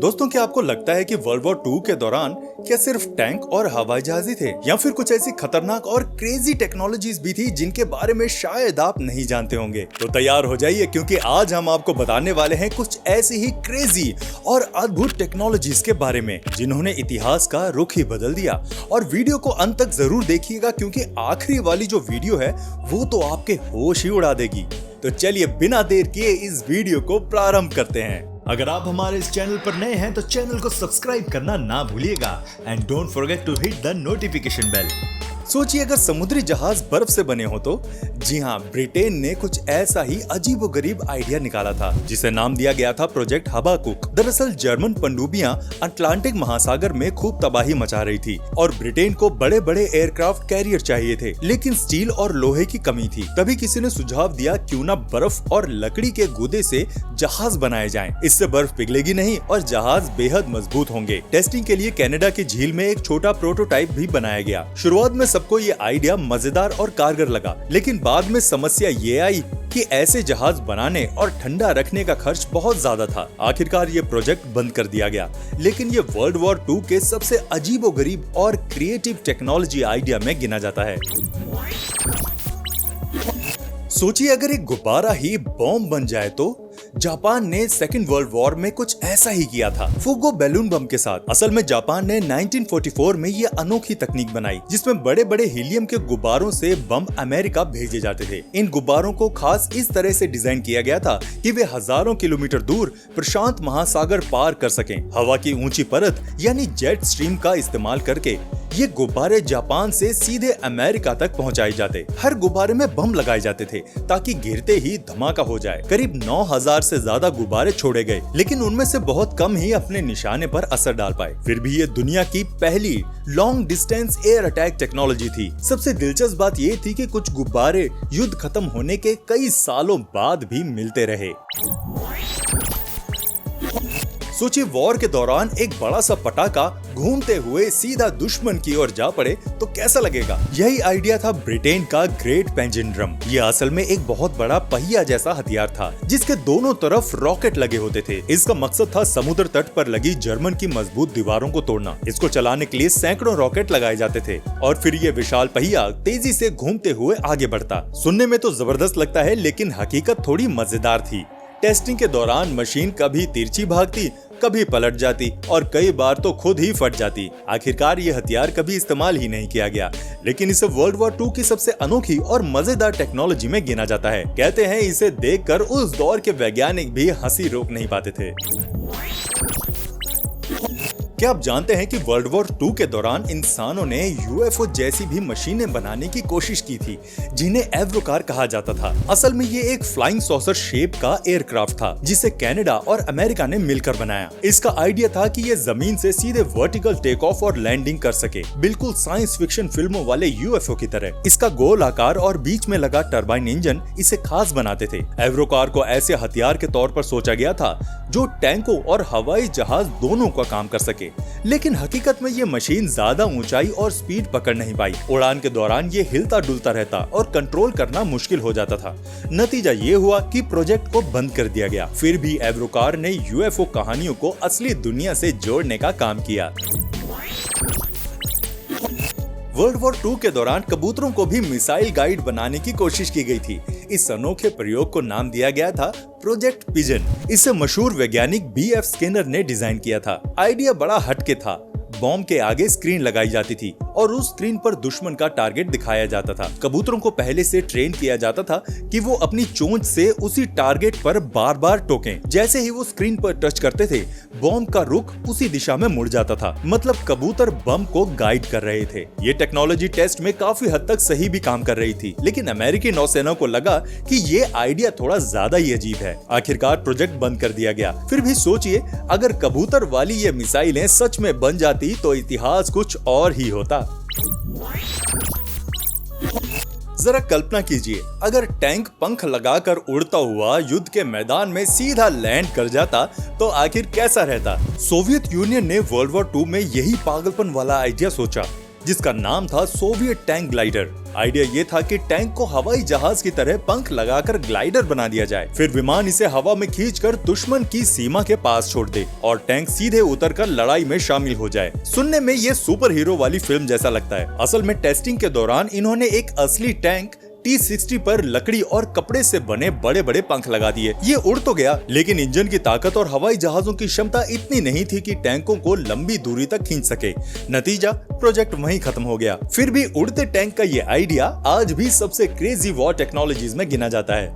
दोस्तों, क्या आपको लगता है कि वर्ल्ड वॉर 2 के दौरान क्या सिर्फ टैंक और हवाई जहाज ही थे, या फिर कुछ ऐसी खतरनाक और क्रेजी टेक्नोलॉजीज भी थी जिनके बारे में शायद आप नहीं जानते होंगे? तो तैयार हो जाइए, क्योंकि आज हम आपको बताने वाले हैं कुछ ऐसी ही क्रेजी और अद्भुत टेक्नोलॉजीज के बारे में जिन्होंने इतिहास का रुख ही बदल दिया। और वीडियो को अंत तक जरूर देखिएगा, क्योंकि आखिरी वाली जो वीडियो है वो तो आपके होश ही उड़ा देगी। तो चलिए बिना देर किए इस वीडियो को प्रारंभ करते हैं। अगर आप हमारे इस चैनल पर नए हैं तो चैनल को सब्सक्राइब करना ना भूलिएगा and don't forget to hit the notification bell. सोचिए, अगर समुद्री जहाज बर्फ से बने हो तो जी हाँ, ब्रिटेन ने कुछ ऐसा ही अजीबोगरीब आइडिया निकाला था जिसे नाम दिया गया था प्रोजेक्ट हबाकुक। दरअसल जर्मन पनडुब्बियां अटलांटिक महासागर में खूब तबाही मचा रही थी और ब्रिटेन को बड़े बड़े एयरक्राफ्ट कैरियर चाहिए थे, लेकिन स्टील और लोहे की कमी थी। तभी किसी ने सुझाव दिया, क्यों ना बर्फ और लकड़ी के गूदे से जहाज बनाए जाएं। इससे बर्फ पिघलेगी नहीं और जहाज बेहद मजबूत होंगे। टेस्टिंग के लिए कनाडा की झील में एक छोटा प्रोटोटाइप भी बनाया गया। शुरुआत में सबको ये आइडिया मजेदार और कारगर लगा, लेकिन बाद में समस्या ये आई कि ऐसे जहाज बनाने और ठंडा रखने का खर्च बहुत ज्यादा था। आखिरकार ये प्रोजेक्ट बंद कर दिया गया, लेकिन ये वर्ल्ड वॉर 2 के सबसे अजीबोगरीब और क्रिएटिव टेक्नोलॉजी आइडिया में गिना जाता है। सोचिए, अगर एक गुब्बारा ही बॉम्ब बन जाए तो जापान ने सेकेंड वर्ल्ड वॉर में कुछ ऐसा ही किया था, फुगो बैलून बम के साथ। असल में जापान ने 1944 में ये अनोखी तकनीक बनाई जिसमें बड़े बड़े हीलियम के गुब्बारों से बम अमेरिका भेजे जाते थे। इन गुब्बारों को खास इस तरह से डिजाइन किया गया था कि वे हजारों किलोमीटर दूर प्रशांत महासागर पार कर सकें। हवा की ऊंची परत यानी जेट स्ट्रीम का इस्तेमाल करके ये गुब्बारे जापान से सीधे अमेरिका तक पहुंचाए जाते। हर गुब्बारे में बम लगाए जाते थे ताकि गिरते ही धमाका हो जाए। करीब 9000 से ज्यादा गुब्बारे छोड़े गए, लेकिन उनमें से बहुत कम ही अपने निशाने पर असर डाल पाए। फिर भी ये दुनिया की पहली long distance air attack technology थी। सबसे दिलचस्प बात ये थी कि कुछ गुब्बारे युद्ध खत्म होने के कई सालों बाद भी मिलते रहे। सोचिए, वॉर के दौरान एक बड़ा सा पटाखा घूमते हुए सीधा दुश्मन की ओर जा पड़े तो कैसा लगेगा। यही आइडिया था ब्रिटेन का ग्रेट पेंजिन-ड्रम। ये असल में एक बहुत बड़ा पहिया जैसा हथियार था जिसके दोनों तरफ रॉकेट लगे होते थे। इसका मकसद था समुद्र तट पर लगी जर्मन की मजबूत दीवारों को तोड़ना। इसको चलाने के लिए सैकड़ों रॉकेट लगाए जाते थे और फिर ये विशाल पहिया तेजी से घूमते हुए आगे बढ़ता। सुनने में तो जबरदस्त लगता है, लेकिन हकीकत थोड़ी मजेदार थी। टेस्टिंग के दौरान मशीन कभी तिरछी भागती, कभी पलट जाती और कई बार तो खुद ही फट जाती। आखिरकार ये हथियार कभी इस्तेमाल ही नहीं किया गया, लेकिन इसे वर्ल्ड वॉर 2 की सबसे अनोखी और मजेदार टेक्नोलॉजी में गिना जाता है। कहते हैं इसे देखकर उस दौर के वैज्ञानिक भी हंसी रोक नहीं पाते थे। क्या आप जानते हैं कि वर्ल्ड वॉर 2 के दौरान इंसानों ने यूएफओ जैसी भी मशीनें बनाने की कोशिश की थी, जिन्हें एवरोकार कहा जाता था। असल में ये एक फ्लाइंग सॉसर शेप का एयरक्राफ्ट था जिसे कनाडा और अमेरिका ने मिलकर बनाया। इसका आइडिया था कि ये जमीन से सीधे वर्टिकल टेक ऑफ और लैंडिंग कर सके, बिल्कुल साइंस फिक्शन फिल्मों वाले यूएफओ की तरह। इसका गोल आकार और बीच में लगा टरबाइन इंजन इसे खास बनाते थे। एवरोकार को ऐसे हथियार के तौर पर सोचा गया था जो टैंकों और हवाई जहाज दोनों का काम कर सके, लेकिन हकीकत में ये मशीन ज्यादा ऊंचाई और स्पीड पकड़ नहीं पाई। उड़ान के दौरान ये हिलता डुलता रहता और कंट्रोल करना मुश्किल हो जाता था। नतीजा ये हुआ कि प्रोजेक्ट को बंद कर दिया गया। फिर भी एवरोकार ने यूएफओ कहानियों को असली दुनिया से जोड़ने का काम किया। वर्ल्ड वॉर 2 के दौरान कबूतरों को भी मिसाइल गाइड बनाने की कोशिश की गई थी। इस अनोखे प्रयोग को नाम दिया गया था प्रोजेक्ट पिजन। इसे मशहूर वैज्ञानिक बीएफ स्किनर ने डिजाइन किया था। आइडिया बड़ा हटके था। बॉम्ब के आगे स्क्रीन लगाई जाती थी और उस स्क्रीन पर दुश्मन का टारगेट दिखाया जाता था। कबूतरों को पहले से ट्रेन किया जाता था कि वो अपनी चोंच से उसी टारगेट पर बार बार टोकें। जैसे ही वो स्क्रीन पर टच करते थे, बॉम्ब का रुख उसी दिशा में मुड़ जाता था। मतलब कबूतर बम को गाइड कर रहे थे। ये टेक्नोलॉजी टेस्ट में काफी हद तक सही भी काम कर रही थी, लेकिन अमेरिकी नौसेना को लगा कि ये आइडिया थोड़ा ज्यादा ही अजीब है। आखिरकार प्रोजेक्ट बंद कर दिया गया। फिर भी सोचिए, अगर कबूतर वाली ये मिसाइलें सच में बन जाती तो इतिहास कुछ और ही होता। जरा कल्पना कीजिए, अगर टैंक पंख लगाकर उड़ता हुआ युद्ध के मैदान में सीधा लैंड कर जाता तो आखिर कैसा रहता। सोवियत यूनियन ने वर्ल्ड वॉर 2 में यही पागलपन वाला आइडिया सोचा जिसका नाम था सोवियत टैंक ग्लाइडर। आइडिया ये था कि टैंक को हवाई जहाज की तरह पंख लगाकर ग्लाइडर बना दिया जाए, फिर विमान इसे हवा में खींचकर दुश्मन की सीमा के पास छोड़ दे और टैंक सीधे उतरकर लड़ाई में शामिल हो जाए। सुनने में ये सुपर हीरो वाली फिल्म जैसा लगता है। असल में टेस्टिंग के दौरान इन्होंने एक असली टैंक T-60 पर लकड़ी और कपड़े से बने बड़े बड़े पंख लगा दिए। ये उड़ तो गया, लेकिन इंजन की ताकत और हवाई जहाजों की क्षमता इतनी नहीं थी कि टैंकों को लंबी दूरी तक खींच सके। नतीजा, प्रोजेक्ट वहीं खत्म हो गया। फिर भी उड़ते टैंक का ये आइडिया आज भी सबसे क्रेजी वॉर टेक्नोलॉजीज में गिना जाता है।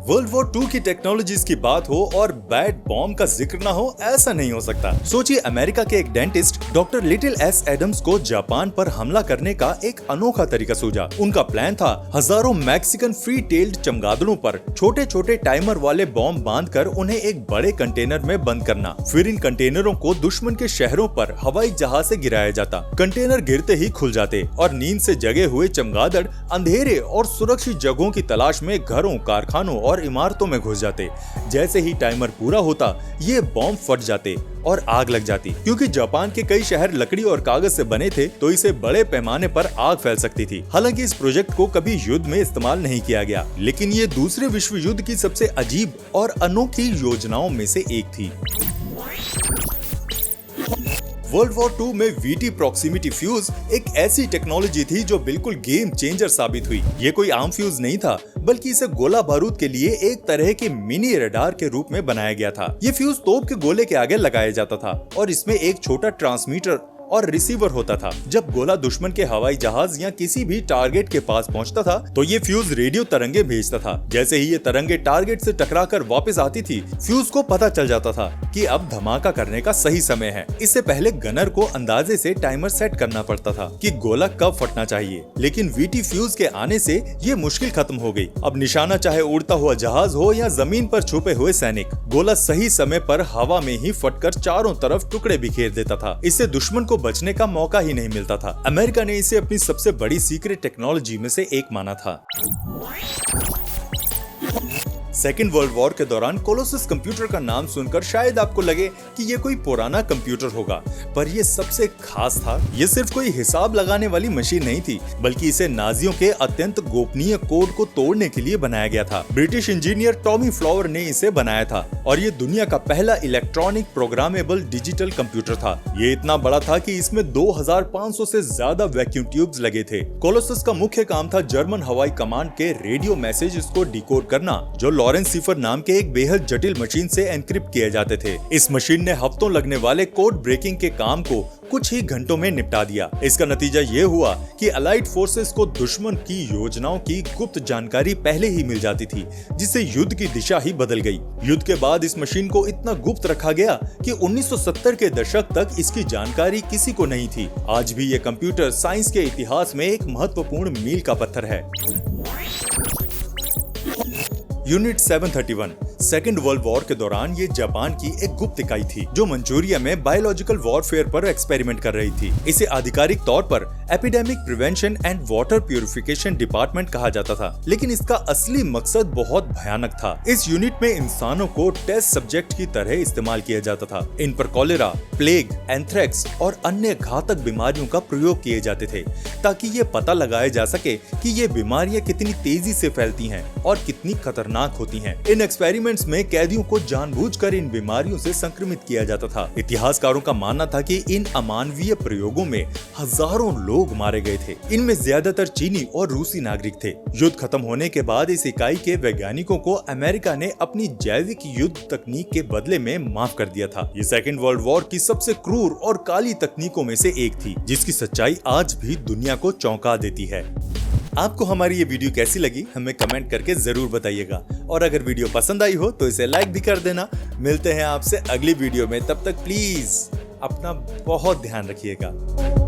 वर्ल्ड वॉर 2 की टेक्नोलॉजीज की बात हो और बैट बॉम्ब का जिक्र ना हो, ऐसा नहीं हो सकता। सोचिए, अमेरिका के एक dentist doctor little S Adams को जापान पर हमला करने का एक अनोखा तरीका सूझा। उनका प्लान था हजारों मैक्सिकन फ्री टेल्ड चमगादड़ों पर छोटे छोटे टाइमर वाले बॉम्ब बांधकर उन्हें एक बड़े कंटेनर में बंद करना। फिर इन कंटेनरों को दुश्मन के शहरों पर हवाई जहाज से गिराया जाता। कंटेनर गिरते ही खुल जाते और नींद से जगे हुए चमगादड़ अंधेरे और सुरक्षित जगहों की तलाश में घरों, कारखानों और इमारतों में घुस जाते। जैसे ही टाइमर पूरा होता, ये बॉम्ब फट जाते और आग लग जाती। क्योंकि जापान के कई शहर लकड़ी और कागज से बने थे, तो इसे बड़े पैमाने पर आग फैल सकती थी। हालांकि इस प्रोजेक्ट को कभी युद्ध में इस्तेमाल नहीं किया गया, लेकिन ये दूसरे विश्व युद्ध की सबसे अजीब और अनोखी योजनाओं में से एक थी। वर्ल्ड वॉर 2 में वीटी प्रॉक्सिमिटी फ्यूज एक ऐसी टेक्नोलॉजी थी जो बिल्कुल गेम चेंजर साबित हुई। ये कोई आम फ्यूज नहीं था, बल्कि इसे गोला बारूद के लिए एक तरह के मिनी रडार के रूप में बनाया गया था। ये फ्यूज तोप के गोले के आगे लगाया जाता था और इसमें एक छोटा ट्रांसमीटर और रिसीवर होता था। जब गोला दुश्मन के हवाई जहाज या किसी भी टारगेट के पास पहुंचता था, तो ये फ्यूज रेडियो तरंगे भेजता था। जैसे ही ये तरंगे टारगेट से टकराकर वापस आती थी, फ्यूज को पता चल जाता था कि अब धमाका करने का सही समय है। इससे पहले गनर को अंदाजे से टाइमर सेट करना पड़ता था कि गोला कब फटना चाहिए, लेकिन वीटी फ्यूज के आने से ये मुश्किल खत्म हो गई। अब निशाना चाहे उड़ता हुआ जहाज हो या जमीन पर छुपे हुए सैनिक, गोला सही समय पर हवा में ही फटकर चारों तरफ टुकड़े बिखेर देता था। इससे दुश्मन को बचने का मौका ही नहीं मिलता था। अमेरिका ने इसे अपनी सबसे बड़ी सीक्रेट टेक्नोलॉजी में से एक माना था। सेकेंड वर्ल्ड वॉर के दौरान कोलोसस कंप्यूटर का नाम सुनकर शायद आपको लगे कि ये कोई पुराना कंप्यूटर होगा, पर ये सबसे खास था। ये सिर्फ कोई हिसाब लगाने वाली मशीन नहीं थी, बल्कि इसे नाजियों के अत्यंत गोपनीय कोड को तोड़ने के लिए बनाया गया था। ब्रिटिश इंजीनियर टॉमी फ्लावर ने इसे बनाया था और ये दुनिया का पहला इलेक्ट्रॉनिक प्रोग्रामेबल डिजिटल कंप्यूटर था। ये इतना बड़ा था कि इसमें 2500 से ज्यादा वैक्यूम ट्यूब्स लगे थे। कोलोसस का मुख्य काम था जर्मन हवाई कमांड के रेडियो मैसेजेस को डिकोड करना, जो लॉरेंस सिफर नाम के एक बेहद जटिल मशीन से एनक्रिप्ट किए जाते थे। इस मशीन ने हफ्तों लगने वाले कोड ब्रेकिंग के काम को कुछ ही घंटों में निपटा दिया। इसका नतीजा ये हुआ कि अलाइड फोर्सेस को दुश्मन की योजनाओं की गुप्त जानकारी पहले ही मिल जाती थी, जिससे युद्ध की दिशा ही बदल गई। युद्ध के बाद इस मशीन को इतना गुप्त रखा गया कि 1970 के दशक तक इसकी जानकारी किसी को नहीं थी। आज भी ये कंप्यूटर साइंस के इतिहास में एक महत्वपूर्ण मील का पत्थर है। यूनिट 731 सेकेंड वर्ल्ड वॉर के दौरान ये जापान की एक गुप्त इकाई थी जो मंचूरिया में बायोलॉजिकल वॉरफेयर पर एक्सपेरिमेंट कर रही थी। इसे आधिकारिक तौर पर epidemic prevention and water purification department कहा जाता था, लेकिन इसका असली मकसद बहुत भयानक था। इस यूनिट में इंसानों को टेस्ट सब्जेक्ट की तरह इस्तेमाल किया जाता था। इन पर कॉलेरा, प्लेग, एंथ्रेक्स और अन्य घातक बीमारियों का प्रयोग किए जाते थे, ताकि ये पता लगाया जा सके कि ये बीमारियां कितनी तेजी से फैलती हैं और कितनी खतरनाक होती हैं। इन एक्सपेरिमेंट्स में कैदियों को जानबूझकर इन बीमारियों से संक्रमित किया जाता था। इतिहासकारों का मानना था कि इन अमानवीय प्रयोगों में हजारों लोग मारे गए थे। इनमें ज्यादातर चीनी और रूसी नागरिक थे। युद्ध खत्म होने के बाद इस इकाई के वैज्ञानिकों को अमेरिका ने अपनी जैविक युद्ध तकनीक के बदले में माफ कर दिया था। ये सेकेंड वर्ल्ड वॉर की सबसे क्रूर और काली तकनीकों में से एक थी, जिसकी सच्चाई आज भी दुनिया को चौंका देती है। आपको हमारी ये वीडियो कैसी लगी हमें कमेंट करके जरूर बताइएगा, और अगर वीडियो पसंद आई हो तो इसे लाइक भी कर देना। मिलते हैं आपसे अगली वीडियो में, तब तक प्लीज अपना बहुत ध्यान रखिएगा।